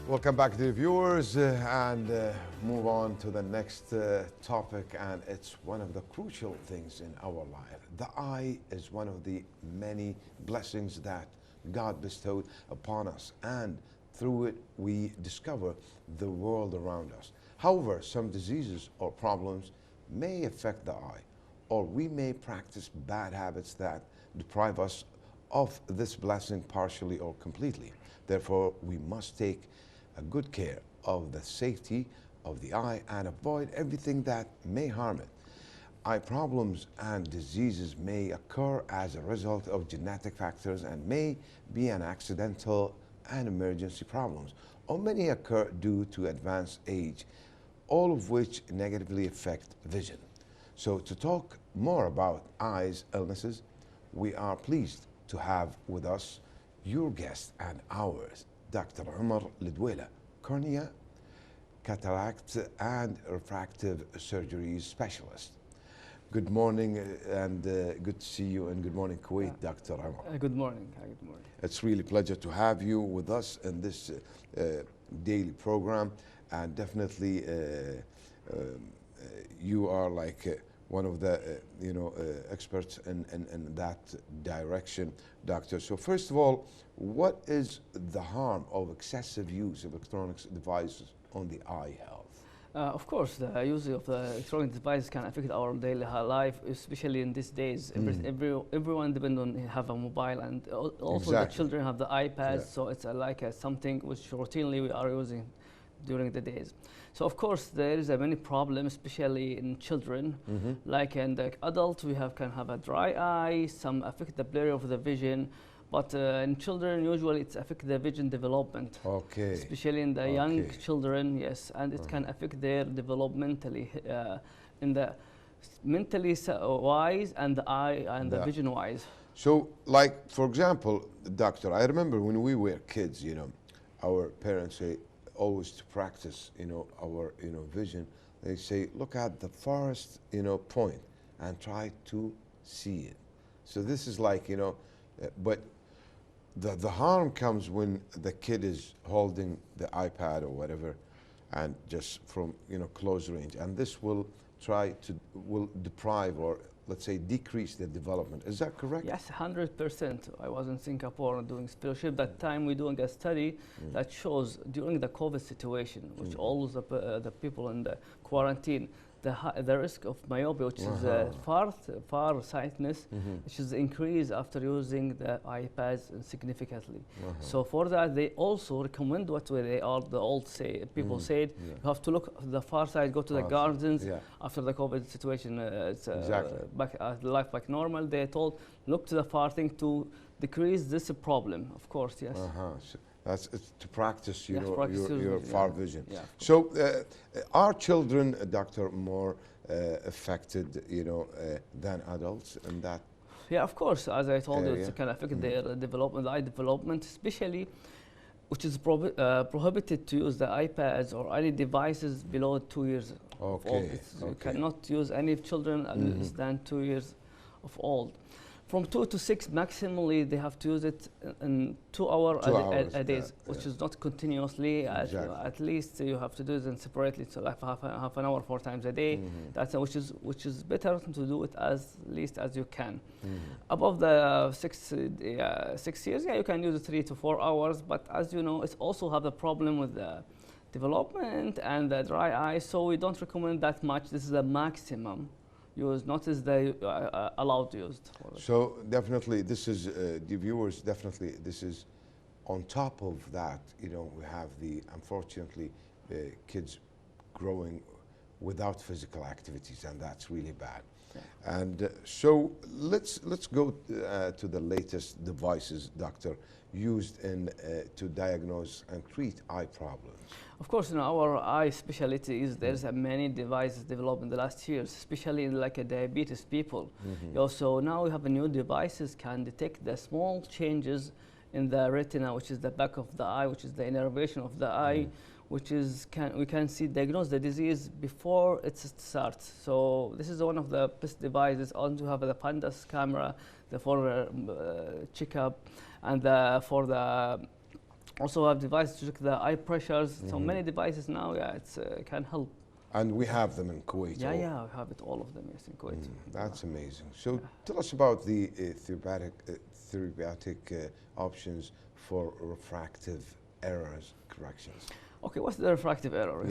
Welcome back, dear viewers, and move on to the next topic, and it's one of the crucial things in our life. The eye is one of the many blessings that God bestowed upon us, and through it we discover the world around us. However, some diseases or problems may affect the eye, or we may practice bad habits that deprive us of this blessing partially or completely. Therefore, we must take a good care of the safety of the eye and avoid everything that may harm it. Eye problems and diseases may occur as a result of genetic factors and may be an accidental and emergency problems, or many occur due to advanced age, all of which negatively affect vision. So to talk more about eyes illnesses, we are pleased to have with us your guest and ours, Dr. Omar Ledwela, cornea, cataract, and refractive surgery specialist. Good morning, and good to see you, and good morning, Kuwait, Dr. Omar. Good morning. Good morning. It's really a pleasure to have you with us in this daily program, and definitely you are like one of the experts in that direction, doctor. So first of all, what is the harm of excessive use of electronic devices on the eye health? Of course, the use of the electronic devices can affect our daily life, especially in these days. Everyone depends on have a mobile, and also the children have the iPads. Yeah. So it's like something which routinely we are using during the days. So of course there is a many problems, especially in children. Like in the adults, we can have a dry eye, some affect the blurry of the vision, but in children usually it's affect the vision development. Okay. Especially in the young children, yes, and it can affect their developmentally in the mentally wise and the eye and the vision wise. So like, for example, doctor, I remember when we were kids, our parents say always to practice, our, vision. They say, look at the farthest, point and try to see it. So this is like, but the harm comes when the kid is holding the iPad or whatever, and just from, close range. And this will deprive, or let's say decrease their development. Is that correct? Yes, 100%. I was in Singapore doing fellowship. That time we're doing a study that shows during the COVID situation, which all the people in the quarantine, the risk of myopia, which is far sightedness, which is increased after using the iPads significantly. So for that, they also recommend what the old people said, you have to look the far side, go to the gardens. After the COVID situation, it's back life back normal. They told look to the far thing to decrease this problem. Of course, yes. So that's to practice, your far vision. Yeah, so are children, doctor, more affected, than adults in that? Yeah, of course. As I told you, it can affect their development, the eye development, especially, which is prohibited to use the iPads or any devices below 2 years of old. You cannot use any children less than 2 years of old. From 2 to 6, maximally they have to use it in 2 hours a day, which is not continuously. At least you have to do it separately, so like half an hour 4 times a day. That's which is better to do it as least as you can. Above the 6 years, you can use it 3 to 4 hours. But as you know, it's also have the problem with the development and the dry eye. So we don't recommend that much. This is a maximum use, not as the allowed used. So definitely this is, the viewers, definitely this is on top of that, we have the, unfortunately, kids growing without physical activities, and that's really bad. Yeah. And so let's go to the latest devices, doctor, used in to diagnose and treat eye problems. Of course, our eye specialty is there's many devices developed in the last years, especially in like a diabetes people. Also now we have a new devices can detect the small changes in the retina, which is the back of the eye, which is the innervation of the eye, which is we can diagnose the disease before it starts. So this is one of the best devices. On to have the Pandas camera, for checkup, and for the Also have devices to check the eye pressures. So many devices now, yeah, it's can help. And we have them in Kuwait. Yeah, yeah, we have it, all of them, yes, in Kuwait. That's amazing. So tell us about the therapeutic options for refractive errors corrections. Okay, what's the refractive error?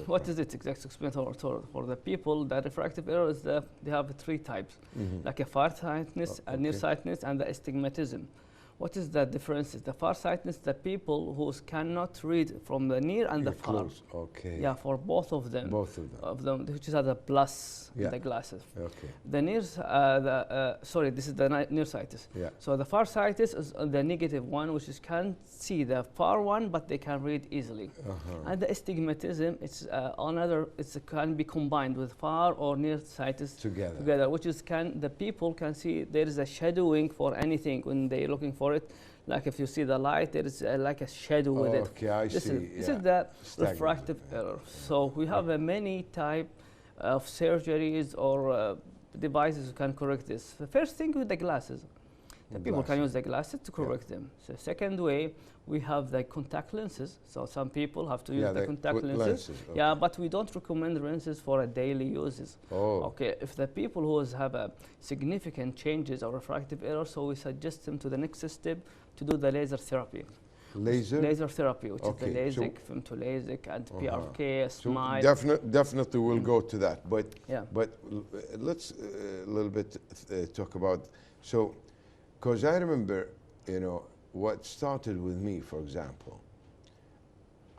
What is it exactly? Explain for the people. The refractive error is they have three types, like a farsightedness, a nearsightedness, and the astigmatism. What is the difference? The farsightedness, the people who cannot read from the near and the far. Close. Okay. Yeah, for both of them. Both of them. Which is at the plus in the glasses. Okay. The sorry, this is the nearsightedness. Yeah. So the farsightedness is the negative one, which is can't see the far one, but they can read easily. And the astigmatism, it's another. It can be combined with far or nearsightedness together, which is the people can see there is a shadowing for anything when they're looking for it. Like if you see the light, there is like a shadow with it. Okay, I see. This is the refractive error. So we have many type of surgeries or devices who can correct this. The first thing with the glasses. The people can use the glasses to correct them. So second way, we have the contact lenses. So some people have to use the contact lenses. Yeah, but we don't recommend lenses for a daily uses. Okay, if the people who have a significant changes or refractive error, so we suggest them to the next step to do the laser therapy. Laser therapy, which is the LASIK, film to LASIK, and PRK, SMILE. Definitely we'll go to that. But let's a little bit talk about, so, because I remember, you know, what started with me, for example,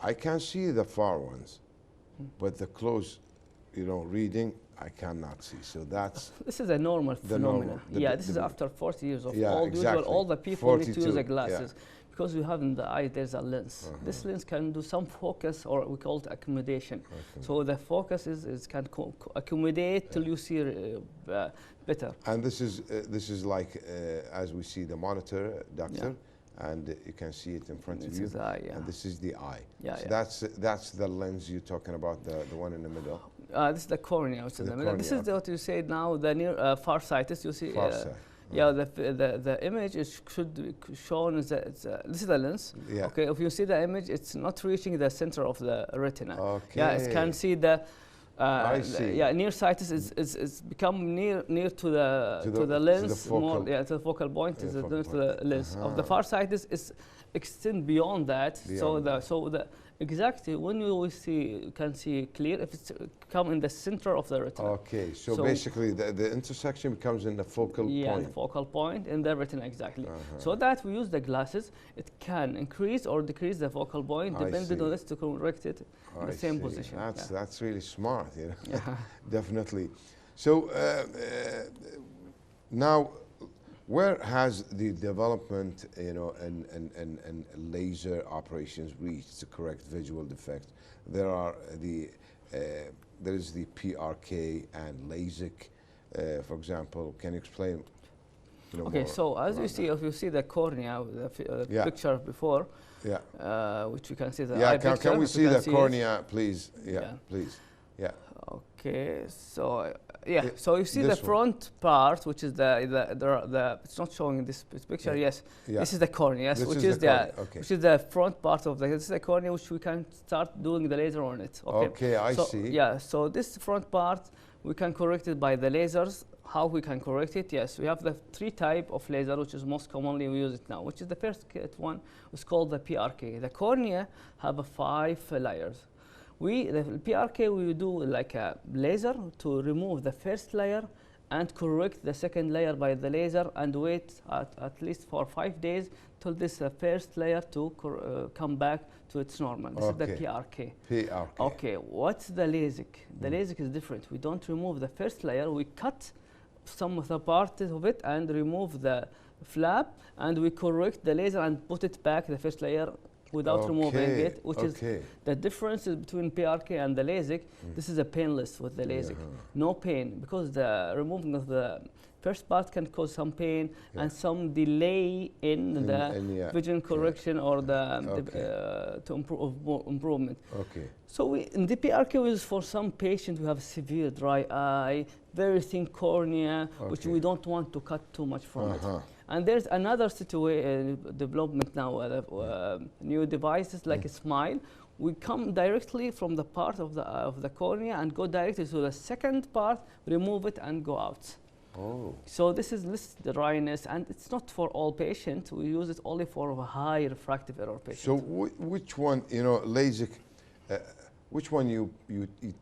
I can see the far ones, but the close, you know, reading, I cannot see. So that's... This is a normal phenomenon. This is after 40 years of old. Usually all the people need to use the glasses. Because you have in the eye, there's a lens. This lens can do some focus, or we call it accommodation. So the focus can accommodate till you see better. And this is like, as we see the monitor, doctor, and you can see it in front of you. The eye, and this is the eye. So that's the lens you're talking about, the one in the middle. This is the cornea, which is in the middle. This is what you said now, the near far sighted. You see. Yeah, the image should be shown as this is the lens. Okay, if you see the image, it's not reaching the center of the retina. Okay. Yeah, it can see the. I see. Yeah, nearsightedness is become near to the lens more. Yeah, to the focal point is to the lens. Of the farsightedness is extend beyond that. Exactly when you can see clear if it's come in the center of the retina. Okay, so basically the intersection becomes in the focal point. Yeah, the focal point in the retina, exactly. So that we use the glasses, it can increase or decrease the focal point depending on this to correct it in the same position. That's really smart, you know. Definitely. So now, where has the development, you know, and laser operations reached to correct visual defects? There is the PRK and LASIK, for example. Can you explain? Okay, so as you see, if you see the cornea, the picture before, which you can see the eye picture. Can we see the cornea, please? Please. Yeah. Okay, so so you see the front part, which is the it's not showing in this picture. This is the cornea, which is the front part of this is the cornea, which we can start doing the laser on it. Okay, I see. Yeah, so this front part we can correct it by the lasers. How we can correct it? Yes, we have the three type of laser, which is most commonly we use it now. Which is the first one is called the PRK. The cornea have 5 layers. The PRK, we do like a laser to remove the first layer and correct the second layer by the laser and wait at least for 5 days till this first layer to come back to its normal. This is the PRK. Okay, what's the LASIK? The LASIK is different. We don't remove the first layer. We cut some of the part of it and remove the flap, and we correct the laser and put it back the first layer without removing it, which is the difference between PRK and the LASIK. This is a painless with the LASIK. No pain, because the removing of the first part can cause some pain and some delay in the vision correction or the to improvement. Okay. So in the PRK is for some patients who have severe dry eye, very thin cornea, which we don't want to cut too much from it. And there's another development now, new devices like a Smile. We come directly from the part of the cornea and go directly to the second part, remove it and go out. Oh. So this is less dryness, and it's not for all patients. We use it only for a high refractive error patients. So which one, LASIK, which one you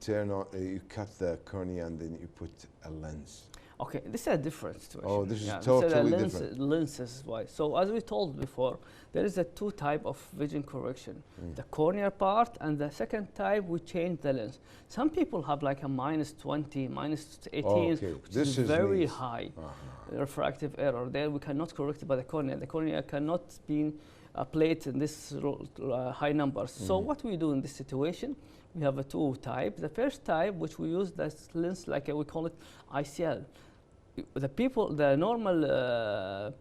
turn on, you cut the cornea and then you put a lens? Okay, this is a different situation. Oh, this is totally different. Lenses wise. So as we told before, there is a two type of vision correction. The corneal part, and the second type, we change the lens. Some people have like a -20, -18, which is very high refractive error. There we cannot correct it by the cornea. The cornea cannot be placed in this high numbers. So what we do in this situation, we have two types. The first type, which we use this lens, like we call it ICL. The normal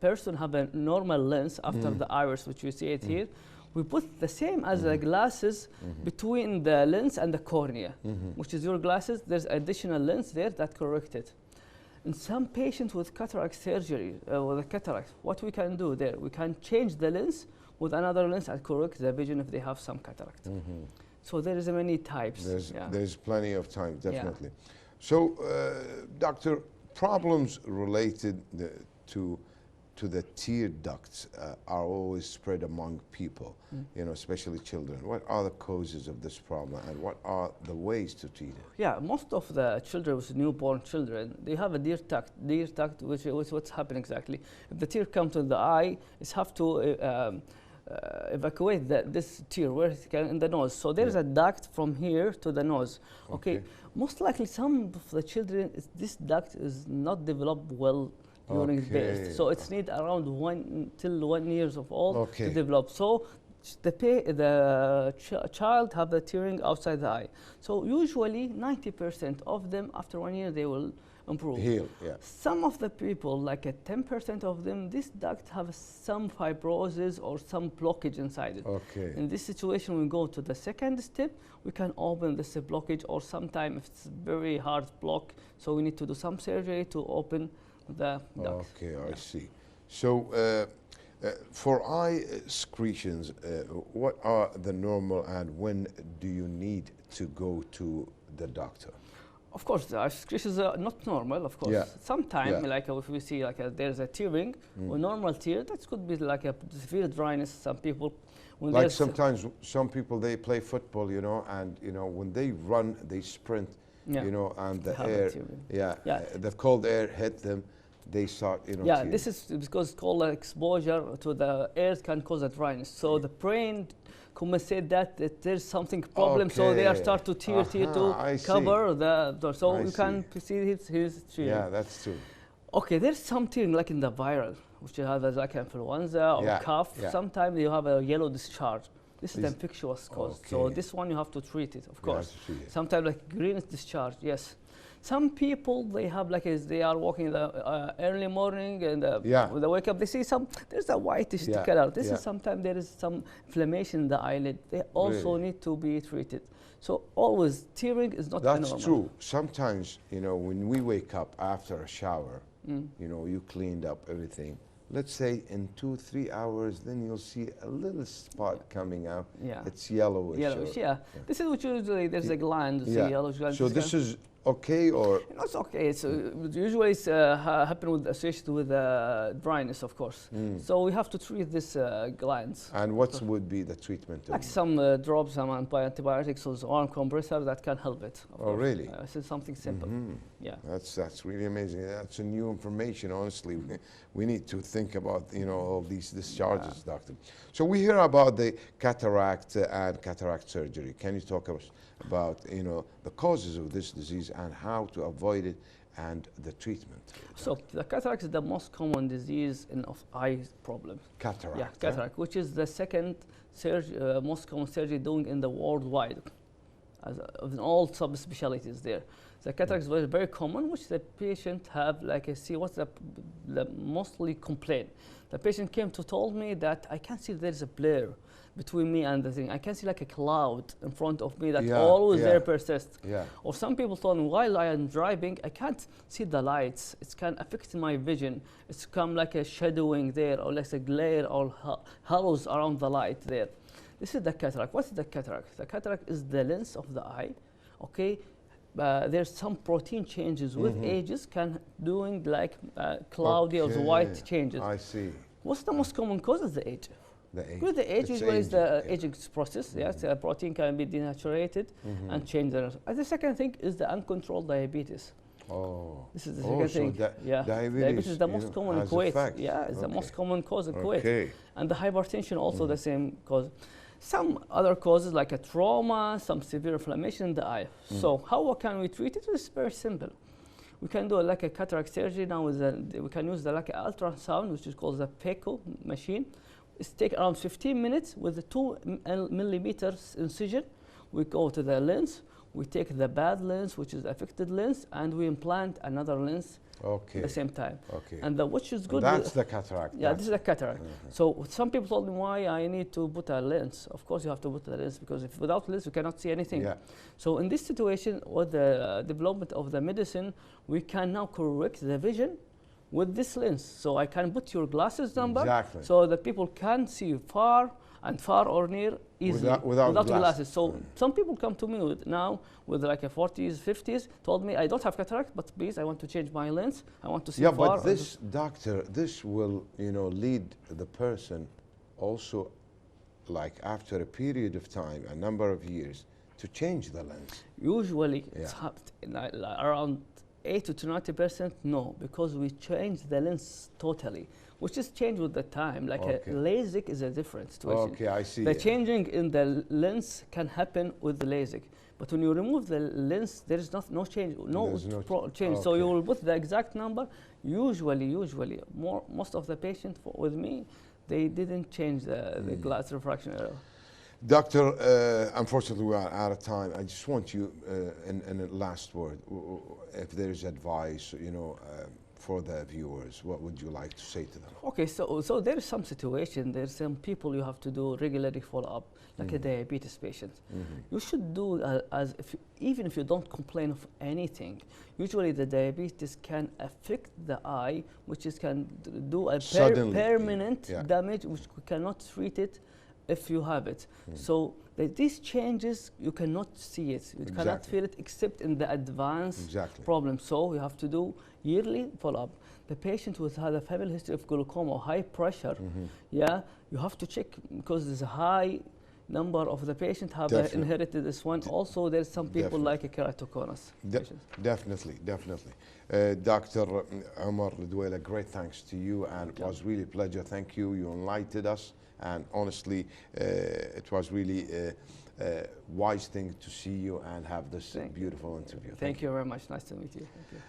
person have a normal lens after the iris, which you see it here. We put the same as the glasses between the lens and the cornea, which is your glasses. There's additional lens there that correct it. In some patients with cataract surgery, with a cataract, what we can do there, we can change the lens with another lens and correct the vision if they have some cataract. So there is many types. There's plenty of time, definitely. So, doctor, problems related to the tear ducts are always spread among people, especially children. What are the causes of this problem, and what are the ways to treat it? Yeah, most of the children with newborn children, they have a tear duct. Tear duct, which is what's happening exactly. If the tear comes to the eye, it's have to evacuate this tear where it can in the nose. So there's a duct from here to the nose. Okay. Most likely some of the children, this duct is not developed well during birth. So it's need around 1 till 1 year of old to develop. So the child have the tearing outside the eye. So usually 90% of them after 1 year they will improve. Heal, Some of the people, like 10% of them, this duct have some fibrosis or some blockage inside it. In this situation, we go to the second step. We can open this blockage, or sometimes if it's very hard block, so we need to do some surgery to open the duct. I see. So for eye secretions, what are the normal, and when do you need to go to the doctor? Of course, the secretions are not normal, of course. Sometimes, like if we see there's a tearing, or normal tear, that could be like a severe dryness. Some people, like sometimes some people, they play football, and when they run, they sprint, and the air, the cold air hit them. They start, tearing. This is because cold exposure to the air can cause a dryness. So the brain compensate that there's something problem, so they are start to tear to cover the door. So you can see his tear. Yeah, that's true. Okay, there's some tearing like in the viral, which you have like influenza or cough. Sometimes you have a yellow discharge. This is the infectious cause. So this one you have to treat it, of course. Sometimes like greenish discharge, yes. Some people, they have they are walking in the early morning and when they wake up, they see there's a whitish color. This is sometimes there is some inflammation in the eyelid. They also need to be treated. So always, tearing is not normal. That's true. Sometimes, when we wake up after a shower, you cleaned up everything. Let's say in 2-3 hours, then you'll see a little spot coming out. It's yellowish. This is what usually there's a gland, yellowish gland. So this is okay, or? No, it's okay. It's usually it's happen with associated with dryness, of course. So we have to treat this glands. And what would be the treatment? Like some drops, some antibiotics, or arm compressor that can help it. Really? This is something simple. That's really amazing. That's a new information. Honestly, we need to think about all these discharges, doctor. So we hear about the cataract and cataract surgery. Can you talk about the causes of this disease and how to avoid it and the treatment? So the cataract is the most common disease of eye problems. Cataract. Cataract, which is the second most common surgery doing in the worldwide. in all subspecialties there. The cataract is very, very common, which the patient have like a see what's the mostly complaint. The patient came to told me that I can't see there's a blur between me and the thing. I can see like a cloud in front of me that always there persists. Or some people told me while I am driving, I can't see the lights. It can affect my vision. It's come like a shadowing there, or like a glare or halos around the light there. This is the cataract. What is the cataract? The cataract is the lens of the eye. Okay, there's some protein changes with ages can doing like cloudy or white changes. I see. What's the most common cause of the age? With the age usually is the aging process. Yes, the protein can be denatured and change. The second thing is the uncontrolled diabetes. Oh, this is the second thing. Diabetes is the most common in Kuwait. Yeah, it's the most common cause in Kuwait. And the hypertension also the same cause. Some other causes like a trauma, some severe inflammation in the eye. So how can we treat it? It's very simple. We can do like a cataract surgery now. We can use the like ultrasound, which is called the PECO machine. It's take around 15 minutes with a 2 millimeters incision. We go to the lens. We take the bad lens, which is the affected lens, and we implant another lens at the same time. And which is good. That's the cataract. Yeah, this is the cataract. So some people told me why I need to put a lens. Of course, you have to put a lens because if without lens, you cannot see anything. So in this situation, with the development of the medicine, we can now correct the vision with this lens. So I can put your glasses number so that people can see far or near easily without glasses. So some people come to me now with like a 40s, 50s, told me I don't have cataract, but please I want to change my lens. I want to see far. Yeah, but this doctor, this will lead the person also like after a period of time, a number of years, to change the lens. Usually it's around 80 to 90% no, because we change the lens totally, which is changed with the time. Like a LASIK is a different situation. Okay, I see. The changing in the lens can happen with the LASIK, but when you remove the lens, there is no change, change. So you will put the exact number. Usually, most of the patients with me, they didn't change the glass refraction error. Doctor, unfortunately we are out of time. I just want you, in a last word, if there is advice, for the viewers, what would you like to say to them? Okay, so there is some situation, there's some people you have to do regularly follow-up, like a diabetes patient. You should do even if you don't complain of anything. Usually the diabetes can affect the eye, which can do a permanent damage, which we cannot treat it if you have it. So these changes, you cannot see it. You cannot feel it except in the advanced problem. So you have to do yearly follow-up. The patient who has a family history of glaucoma or high pressure, you have to check because there's a high number of the patients have inherited this one. Also, there's some people like a keratoconus. Definitely. Dr. Omar Ledouela, great thanks to you, and it was really a pleasure. Thank you. You enlightened us. And honestly, it was really a wise thing to see you and have this beautiful interview. Thank you very much. Nice to meet you. Thank you.